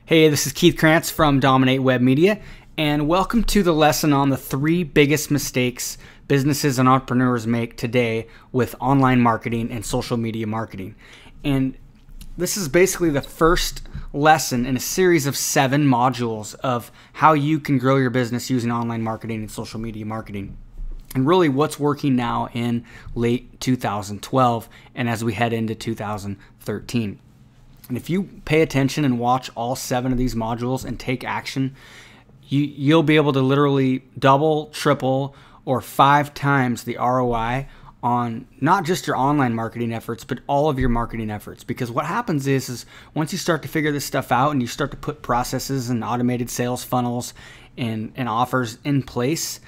Hey, this is Keith Krantz from Dominate Web Media, and welcome to the lesson on the 3 biggest mistakes businesses and entrepreneurs make today with online marketing and social media marketing. And this is basically the first lesson in a series of 7 modules of how you can grow your business using online marketing and social media marketing. And really what's working now in late 2012 and as we head into 2013. And if you pay attention and watch all 7 of these modules and take action, you'll be able to literally double, triple, or 5 times the ROI on not just your online marketing efforts, but all of your marketing efforts. Because what happens is once you start to figure this stuff out and you start to put processes and automated sales funnels and offers in place,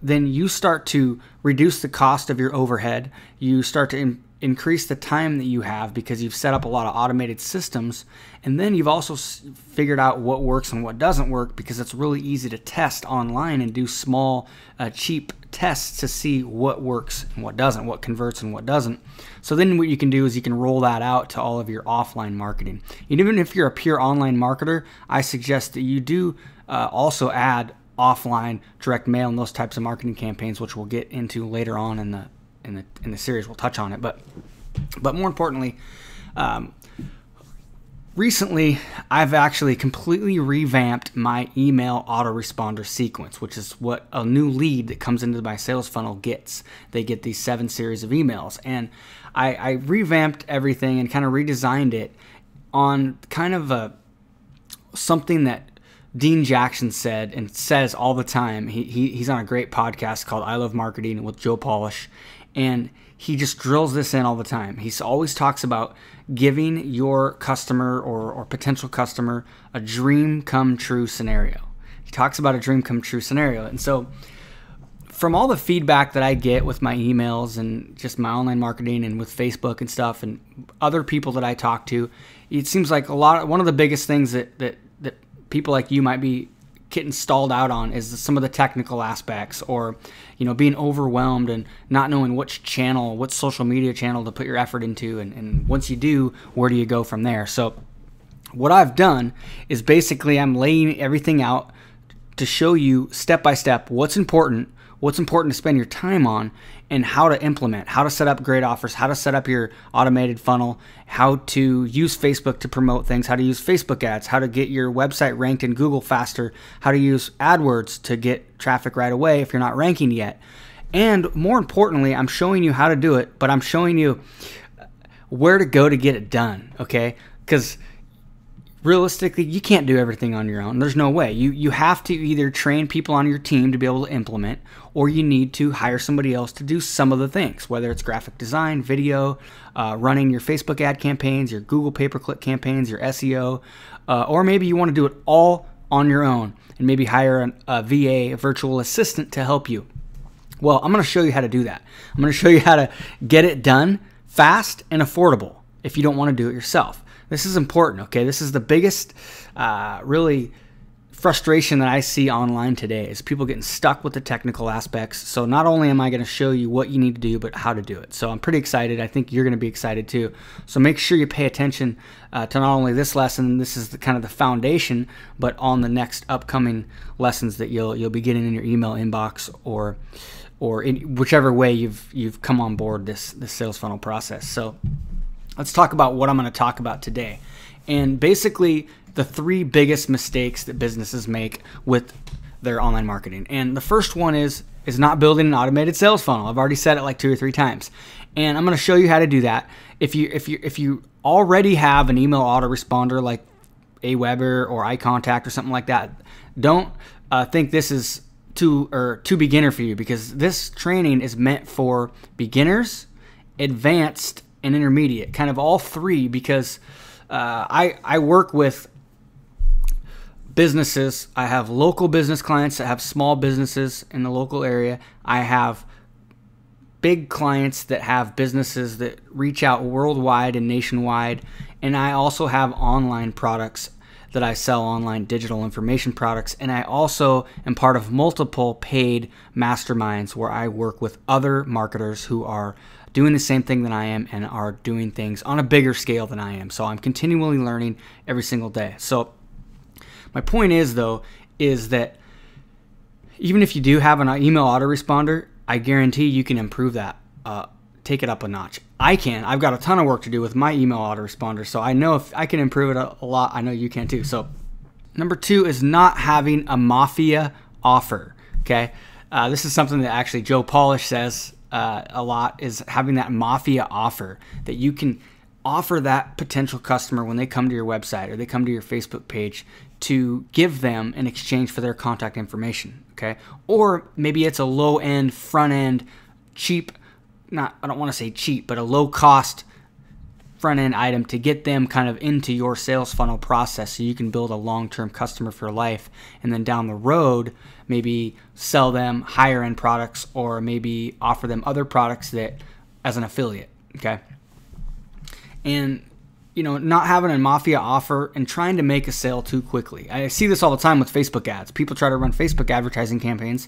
then you start to reduce the cost of your overhead. You start to increase the time that you have because you've set up a lot of automated systems, and then you've also figured out what works and what doesn't work, because it's really easy to test online and do small, cheap tests to see what works and what doesn't, what converts and what doesn't. So then what you can do is you can roll that out to all of your offline marketing. And even if you're a pure online marketer, I suggest that you do also add offline direct mail and those types of marketing campaigns, which we'll get into later on in the series. We'll touch on it, but more importantly, recently I've actually completely revamped my email autoresponder sequence, which is what a new lead that comes into my sales funnel gets. They get these 7 series of emails, and I revamped everything and kind of redesigned it on kind of something that Dean Jackson said and says all the time. He's on a great podcast called I Love Marketing with Joe Polish, and he just drills this in all the time. He always talks about giving your customer or potential customer a dream come true scenario. He talks about a dream come true scenario. And so from all the feedback that I get with my emails and just my online marketing and with Facebook and stuff and other people that I talk to, it seems like one of the biggest things that people like you might be getting stalled out on is some of the technical aspects, or being overwhelmed and not knowing which social media channel to put your effort into, and once you do, where do you go from there? So what I've done is basically I'm laying everything out to show you step by step what's important to spend your time on, and how to implement, how to set up great offers, how to set up your automated funnel, how to use Facebook to promote things, how to use Facebook ads, how to get your website ranked in Google faster, how to use AdWords to get traffic right away if you're not ranking yet. And more importantly, I'm showing you how to do it, but I'm showing you where to go to get it done, okay? Because realistically, you can't do everything on your own. There's no way. You have to either train people on your team to be able to implement, or you need to hire somebody else to do some of the things, whether it's graphic design, video, running your Facebook ad campaigns, your Google pay-per-click campaigns, your SEO, or maybe you want to do it all on your own and maybe hire a VA, a virtual assistant, to help you. Well, I'm going to show you how to do that. I'm going to show you how to get it done fast and affordable if you don't want to do it yourself. This is important, okay? This is the biggest, really, frustration that I see online today, is people getting stuck with the technical aspects. So not only am I going to show you what you need to do, but how to do it. So I'm pretty excited. I think you're going to be excited too. So make sure you pay attention to not only this lesson, this is kind of the foundation, but on the next upcoming lessons that you'll be getting in your email inbox, or in whichever way you've come on board this sales funnel process. So let's talk about what I'm going to talk about today. And basically the 3 biggest mistakes that businesses make with their online marketing. And the first one is not building an automated sales funnel. I've already said it like 2 or 3 times. And I'm going to show you how to do that. If you already have an email autoresponder like Aweber or iContact or something like that, don't think this is too beginner for you, because this training is meant for beginners, advanced, and intermediate, kind of all 3, because I work with businesses. I have local business clients that have small businesses in the local area. I have big clients that have businesses that reach out worldwide and nationwide. And I also have online products that I sell, online digital information products. And I also am part of multiple paid masterminds where I work with other marketers who are doing the same thing that I am and are doing things on a bigger scale than I am. So I'm continually learning every single day. So My point is, though, is that even if you do have an email autoresponder, I guarantee you can improve that, take it up a notch. I can. I've got a ton of work to do with my email autoresponder, so I know if I can improve it a lot, I know you can too. So number 2 is not having a Mafia offer, okay? This is something that actually Joe Polish says a lot, is having that Mafia offer that you can offer that potential customer when they come to your website or they come to your Facebook page to give them in exchange for their contact information, okay? Or maybe it's a low-end, front-end, cheap, I don't want to say cheap, but a low-cost front-end item to get them kind of into your sales funnel process so you can build a long-term customer for life, and then down the road maybe sell them higher-end products or maybe offer them other products that as an affiliate, okay? And not having a Mafia offer and trying to make a sale too quickly. I see this all the time with Facebook ads. People try to run Facebook advertising campaigns,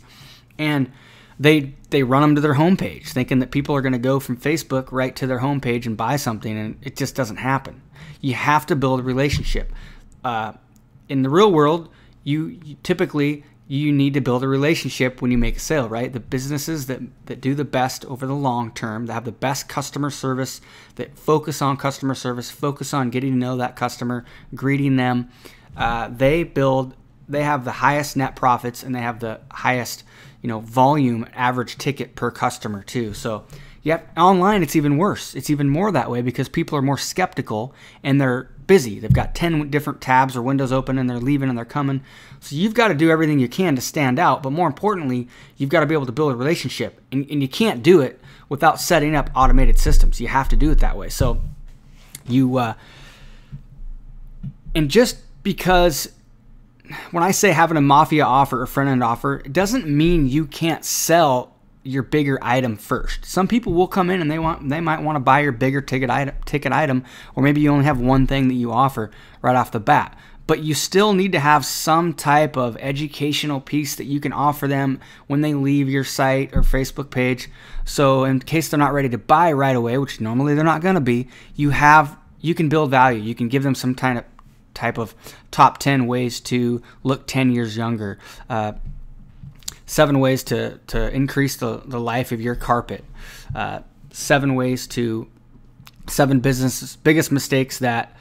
and they run them to their homepage thinking that people are going to go from Facebook right to their homepage and buy something, and it just doesn't happen. You have to build a relationship. In the real world, you typically need to build a relationship when you make a sale, right? The businesses that do the best over the long term, that have the best customer service, that focus on customer service, focus on getting to know that customer, greeting them, they have the highest net profits, and they have the highest volume average ticket per customer too. So online it's even worse. It's even more that way because people are more skeptical and they're busy. They've got 10 different tabs or windows open, and they're leaving and they're coming. So you've got to do everything you can to stand out, but more importantly, you've got to be able to build a relationship, and you can't do it without setting up automated systems. You have to do it that way. So and just because when I say having a Mafia offer or front-end offer, it doesn't mean you can't sell your bigger item first. Some people will come in and they might want to buy your bigger ticket item, or maybe you only have one thing that you offer right off the bat. But you still need to have some type of educational piece that you can offer them when they leave your site or Facebook page. So in case they're not ready to buy right away, which normally they're not going to be, you can build value. You can give them some type of top 10 ways to look 10 years younger, 7 ways to increase the life of your carpet, 7 biggest mistakes that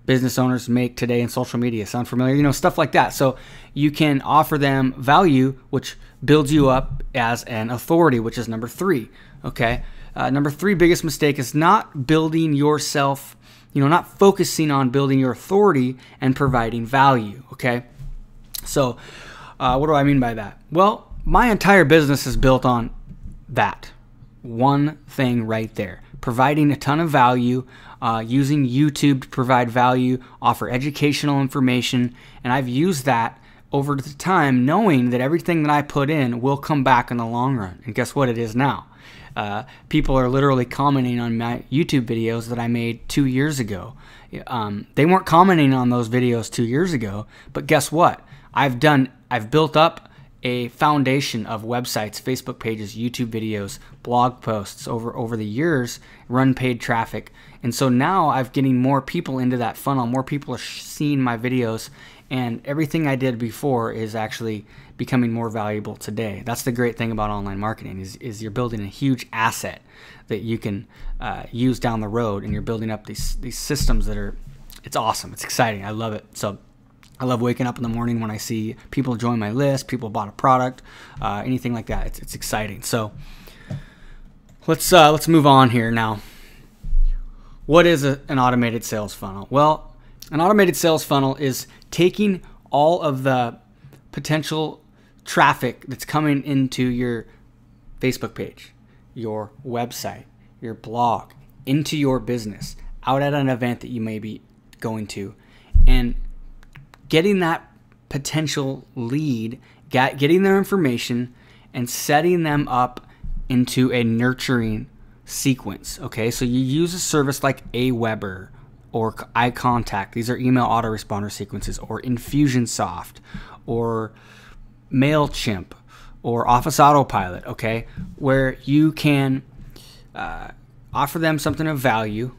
business owners make today in social media. Sound familiar? Stuff like that. So you can offer them value, which builds you up as an authority, which is number 3. Okay. Number 3 biggest mistake is not building yourself, not focusing on building your authority and providing value. Okay. So what do I mean by that? Well, my entire business is built on that one thing right there. Providing a ton of value, using YouTube to provide value, offer educational information, and I've used that over the time knowing that everything that I put in will come back in the long run. And guess what it is now? People are literally commenting on my YouTube videos that I made 2 years ago. They weren't commenting on those videos 2 years ago, but guess what? I've built up a foundation of websites, Facebook pages, YouTube videos, blog posts over the years, run paid traffic. And so now I'm getting more people into that funnel. More people are seeing my videos, and everything I did before is actually becoming more valuable today. That's the great thing about online marketing is you're building a huge asset that you can use down the road, and you're building up these systems it's awesome. It's exciting. I love it. So I love waking up in the morning when I see people join my list, people bought a product, anything like that. It's exciting. So let's move on here now. What is an automated sales funnel? Well, an automated sales funnel is taking all of the potential traffic that's coming into your Facebook page, your website, your blog, into your business, out at an event that you may be going to, and getting that potential lead, getting their information, and setting them up into a nurturing sequence. Okay, so you use a service like Aweber or iContact. These are email autoresponder sequences, or Infusionsoft, or MailChimp, or Office Autopilot. Okay, where you can offer them something of value.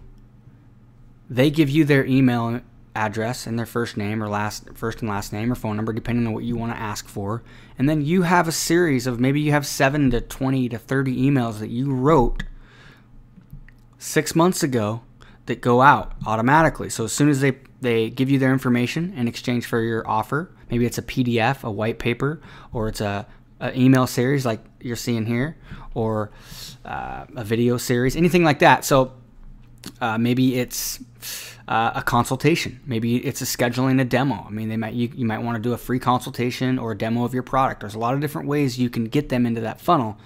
They give you their email address and their first name or first and last name or phone number, depending on what you want to ask for. And then you have a series of, maybe you have 7 to 20 to 30 emails that you wrote 6 months ago that go out automatically. So as soon as they give you their information in exchange for your offer, maybe it's a PDF, a white paper, or it's a email series like you're seeing here, or a video series, anything like that. So maybe it's a consultation. Maybe it's scheduling a demo. I mean, you might want to do a free consultation or a demo of your product. There's a lot of different ways you can get them into that funnel,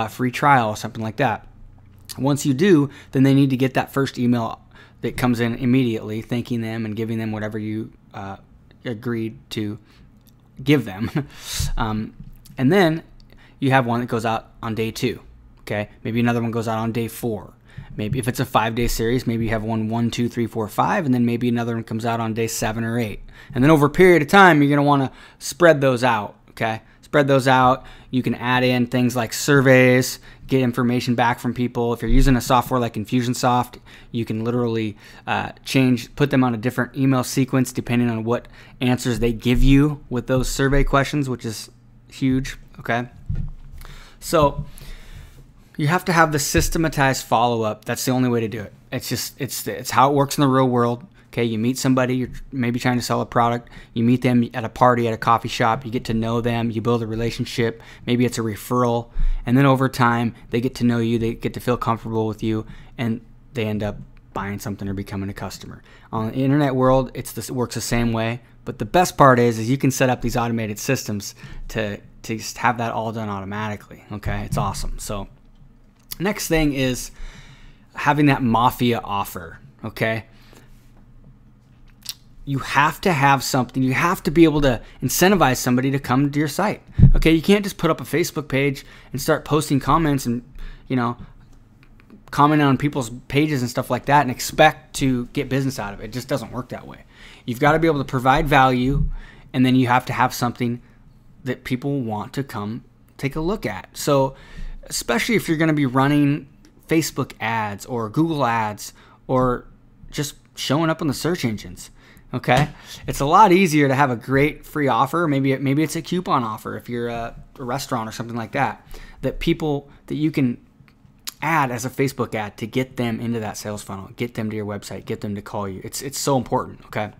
free trial or something like that. Once you do, then they need to get that first email that comes in immediately, thanking them and giving them whatever you agreed to give them. And then you have one that goes out on day 2. Okay, maybe another one goes out on day 4. Maybe if it's a 5-day series, maybe you have 1, 2, 3, 4, 5, and then maybe another one comes out on day 7 or 8. And then over a period of time, you're going to want to spread those out. Okay, spread those out. You can add in things like surveys, get information back from people. If you're using a software like Infusionsoft, you can literally put them on a different email sequence depending on what answers they give you with those survey questions, which is huge. Okay, so you have to have the systematized follow-up. That's the only way to do it. It's how it works in the real world. Okay, you meet somebody, you're maybe trying to sell a product, you meet them at a party, at a coffee shop, you get to know them, you build a relationship, maybe it's a referral, and then over time, they get to know you, they get to feel comfortable with you, and they end up buying something or becoming a customer. On the internet world, it works the same way, but the best part is you can set up these automated systems to just have that all done automatically. Okay, it's awesome. So next thing is having that Mafia offer. Okay, you have to have something. You have to be able to incentivize somebody to come to your site. Okay, you can't just put up a Facebook page and start posting comments and, commenting on people's pages and stuff like that and expect to get business out of it. It just doesn't work that way. You've got to be able to provide value, and then you have to have something that people want to come take a look at. So especially if you're going to be running Facebook ads or Google ads or just showing up on the search engines. Okay, it's a lot easier to have a great free offer. Maybe it's a coupon offer if you're a restaurant or something like that. That you can add as a Facebook ad to get them into that sales funnel, get them to your website, get them to call you. It's so important. Okay,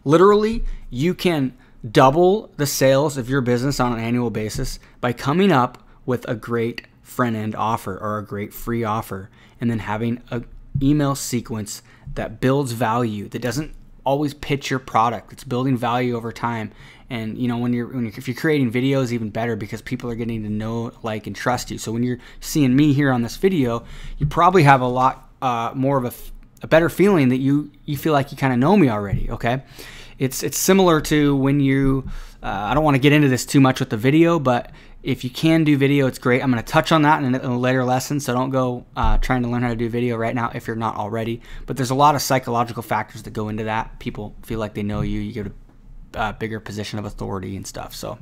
literally, you can double the sales of your business on an annual basis by coming up with a great front end offer or a great free offer, and then having an email sequence that builds value, that doesn't always pitch your product. It's building value over time. And if you're creating videos, even better, because people are getting to know, like, and trust you. So when you're seeing me here on this video, you probably have a lot more of a better feeling that you feel like you kind of know me already. Okay, it's similar to when you I don't want to get into this too much with the video, but if you can do video, it's great. I'm going to touch on that in a later lesson, so don't go trying to learn how to do video right now if you're not already. But there's a lot of psychological factors that go into that. People feel like they know you. You get a bigger position of authority and stuff. So,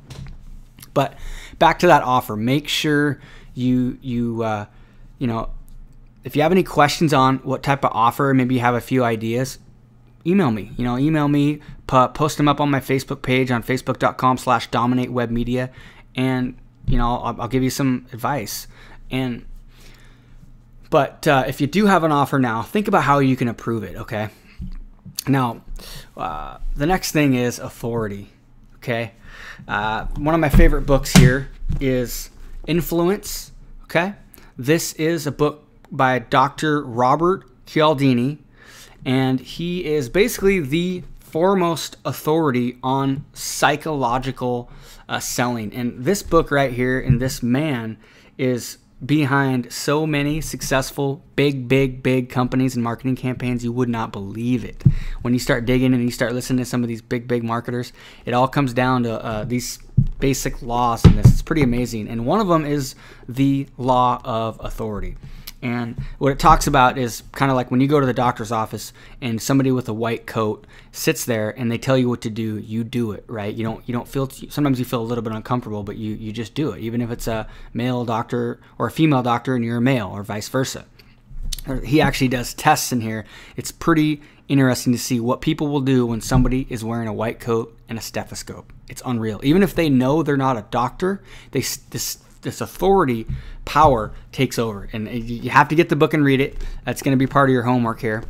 but back to that offer. Make sure you if you have any questions on what type of offer, maybe you have a few ideas, email me. Email me. Post them up on my Facebook page on facebook.com/dominatewebmedia, and I'll give you some advice. But if you do have an offer now, think about how you can improve it. Okay. Now, the next thing is authority. Okay. One of my favorite books here is Influence. Okay. This is a book by Dr. Robert Cialdini, and he is basically the foremost authority on psychological selling. And this book right here, and this man is behind so many successful big companies and marketing campaigns, you would not believe it. When you start digging and you start listening to some of these big marketers, it all comes down to these basic laws in this. It's pretty amazing. And one of them is the law of authority. And what it talks about is kind of like when you go to the doctor's office and somebody with a white coat sits there and they tell you what to do, you do it, right? You don't feel, sometimes you feel a little bit uncomfortable, but you just do it, even if it's a male doctor or a female doctor and you're a male, or vice versa. he actually does tests in here. It's pretty interesting to see what people will do when somebody is wearing a white coat and a stethoscope. It's unreal. Even if they know they're not a doctor, this authority power takes over. And you have to get the book and read it. That's going to be part of your homework here.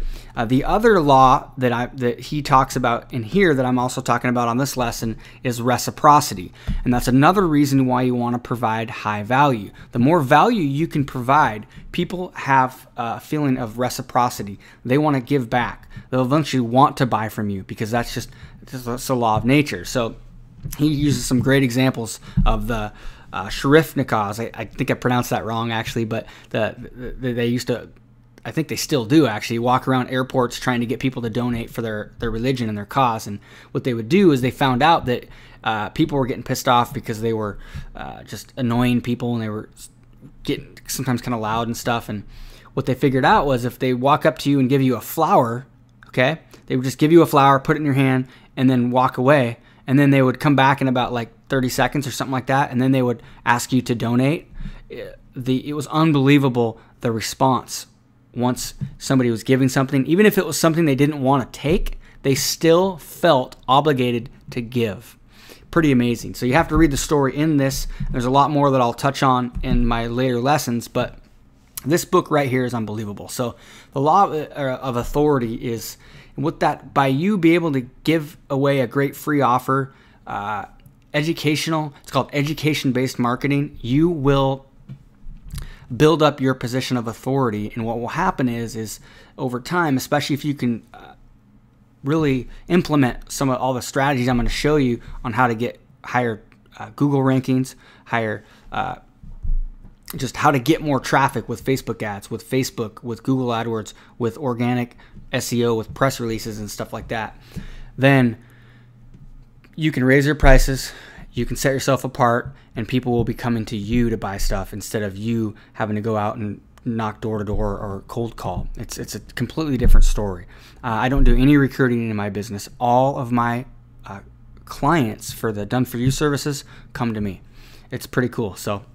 The other law that he talks about in here that I'm also talking about on this lesson is reciprocity. And that's another reason why you want to provide high value. The more value you can provide, people have a feeling of reciprocity. They want to give back. They'll eventually want to buy from you because that's a law of nature. So he uses some great examples of the Sharifnikas. I think I pronounced that wrong actually, but they used to, I think they still do actually, walk around airports trying to get people to donate for their religion and their cause. And what they would do is they found out that people were getting pissed off because they were just annoying people, and they were getting sometimes kind of loud and stuff. And what they figured out was if they walk up to you and give you a flower, okay, they would just give you a flower, put it in your hand, and then walk away. And then they would come back in about like 30 seconds or something like that, and then they would ask you to donate. It was unbelievable, the response. Once somebody was giving something, even if it was something they didn't want to take, they still felt obligated to give. Pretty amazing. So you have to read the story in this. There's a lot more that I'll touch on in my later lessons, but this book right here is unbelievable. So the law of authority is, with that, by you be able to give away a great free offer, educational, it's called education-based marketing, you will build up your position of authority. And what will happen is over time, especially if you can really implement some of all the strategies I'm going to show you on how to get higher Google rankings, higher just how to get more traffic with Facebook ads, with Facebook, with Google AdWords, with organic SEO, with press releases and stuff like that, then you can raise your prices, you can set yourself apart, and people will be coming to you to buy stuff instead of you having to go out and knock door to door or cold call. It's a completely different story. I don't do any recruiting in my business. All of my clients for the Done For You services come to me. It's pretty cool. So,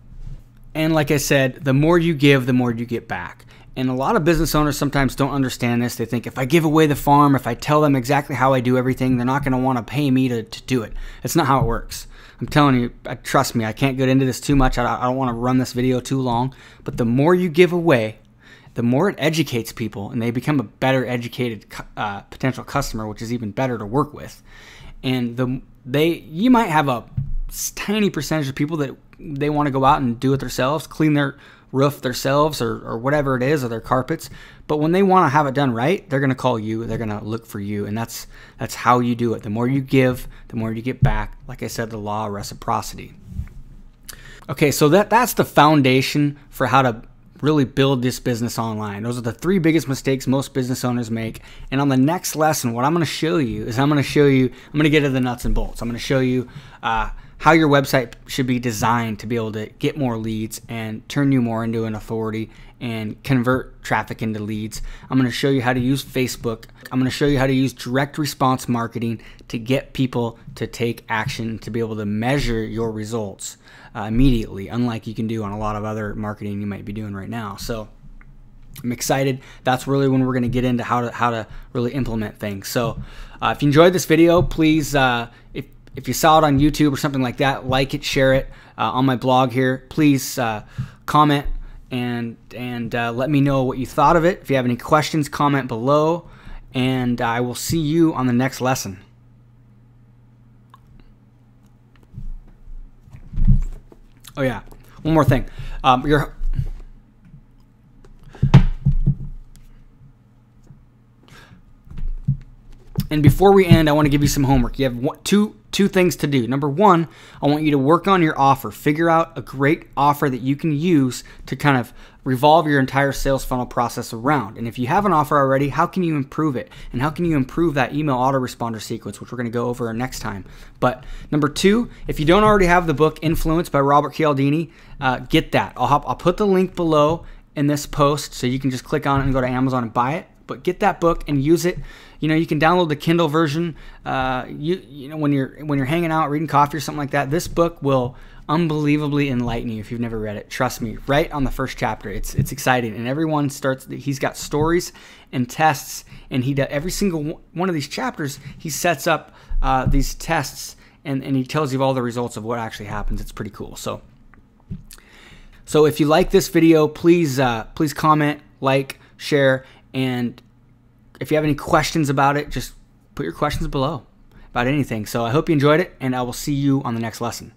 and like I said, the more you give, the more you get back. And a lot of business owners sometimes don't understand this. They think if I give away the farm, if I tell them exactly how I do everything, they're not going to want to pay me to do it. It's not how it works. I'm telling you, trust me, I can't get into this too much. I don't want to run this video too long. But the more you give away, the more it educates people, and they become a better educated potential customer, which is even better to work with. And you might have a tiny percentage of people that they want to go out and do it themselves, clean their roof themselves or whatever it is, or their carpets. But when they want to have it done right, they're going to call you. They're going to look for you. And that's how you do it. The more you give, the more you get back. Like I said, the law of reciprocity. Okay, so that's the foundation for how to really build this business online. Those are the 3 biggest mistakes most business owners make. And on the next lesson, what I'm going to show you is I'm going to get to the nuts and bolts. I'm going to show you how your website should be designed to be able to get more leads and turn you more into an authority and convert traffic into leads. I'm going to show you how to use Facebook. I'm going to show you how to use direct response marketing to get people to take action, to be able to measure your results immediately, unlike you can do on a lot of other marketing you might be doing right now. So I'm excited. That's really when we're going to get into how to really implement things. So if you enjoyed this video, please, if you saw it on YouTube or something like that, like it, share it on my blog here. Please comment and let me know what you thought of it. If you have any questions, comment below, and I will see you on the next lesson. Oh yeah, one more thing. And before we end, I want to give you some homework. You have two things to do. Number 1, I want you to work on your offer. Figure out a great offer that you can use to kind of revolve your entire sales funnel process around. And if you have an offer already, how can you improve it? And how can you improve that email autoresponder sequence, which we're going to go over next time. But number 2, if you don't already have the book Influence by Robert Cialdini, get that. I'll put the link below in this post so you can just click on it and go to Amazon and buy it. But get that book and use it. You know, you can download the Kindle version. You know, when you're hanging out, reading coffee or something like that, this book will unbelievably enlightening if you've never read it. Trust me, right on the first chapter, it's exciting, and everyone starts. He's got stories and tests, and he does every single one of these chapters. He sets up these tests, and he tells you all the results of what actually happens. It's pretty cool. So if you like this video, please comment, like, share, and if you have any questions about it, just put your questions below about anything. So I hope you enjoyed it, and I will see you on the next lesson.